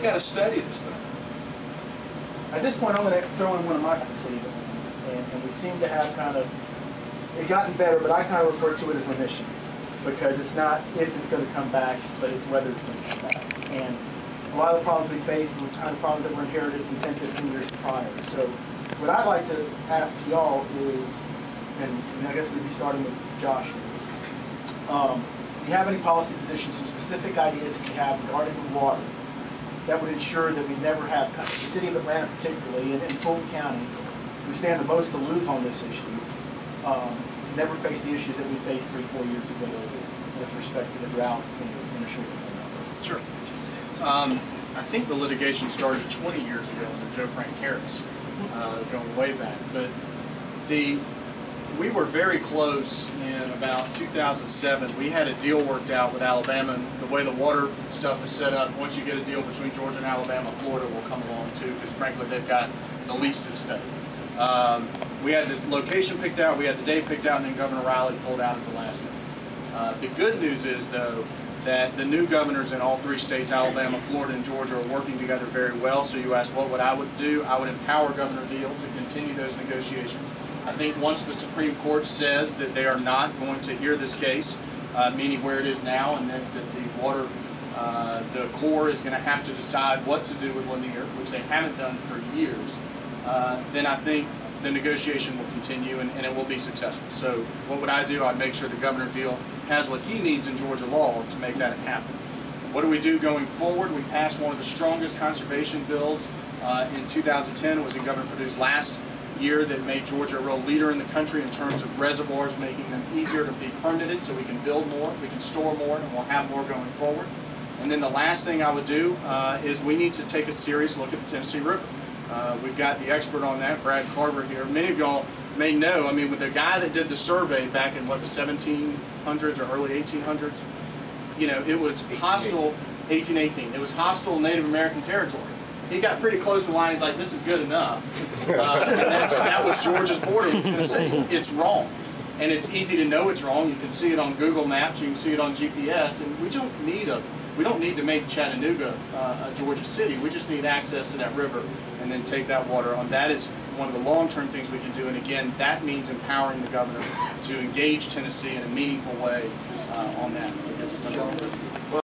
You got to study this thing. At this point, I'm going to throw in one of my city, and we seem to have kind of it gotten better, but I kind of refer to it as remission, because it's not if it's going to come back, but it's whether it's going to come back. And a lot of the problems we face were kind of problems that were inherited from 10, 15 years prior. So what I'd like to ask y'all is, and I guess we'd be starting with Josh. Do you have any policy positions, some specific ideas that you have regarding the water that would ensure that we never have, the city of Atlanta particularly, and in Fulton County, we stand the most to lose on this issue, never face the issues that we faced 3-4 years ago with respect to the drought in the shortage? Sure. I think the litigation started 20 years ago under Joe Frank Harris, going way back. But we were very close in about 2007. We had a deal worked out with Alabama, and the way the water stuff is set up, once you get a deal between Georgia and Alabama, Florida will come along too, because frankly they've got the least at stake. We had this location picked out, we had the day picked out, and then Governor Riley pulled out at the last minute. The good news is, though, that the new governors in all 3 states, Alabama, Florida, and Georgia, are working together very well. So you asked what I would do. I would empower Governor Deal to continue those negotiations. I think once the Supreme Court says that they are not going to hear this case, meaning where it is now, and that the water, the Corps is going to have to decide what to do with Lanier, which they haven't done for years, then I think the negotiation will continue and it will be successful. So what would I do? I'd make sure that Governor Deal has what he needs in Georgia law to make that happen. What do we do going forward? We passed one of the strongest conservation bills in 2010. It was in Governor Perdue's last year that made Georgia a real leader in the country in terms of reservoirs, making them easier to be permitted so we can build more, we can store more, and we'll have more going forward. And then the last thing I would do is we need to take a serious look at the Tennessee River. We've got the expert on that, Brad Carver, here. Many of y'all may know, I mean, with the guy that did the survey back in, what, the 1700s or early 1800s, you know, it was hostile, 1818, it was hostile Native American territory. He got pretty close to the line, he's like, this is good enough. And that was Georgia's border with Tennessee. It's wrong. And it's easy to know it's wrong. You can see it on Google Maps, you can see it on GPS, and we don't need to make Chattanooga a Georgia city. We just need access to that river and then take that water on. That is one of the long-term things we can do, and again, that means empowering the governor to engage Tennessee in a meaningful way on that, because it's under our river.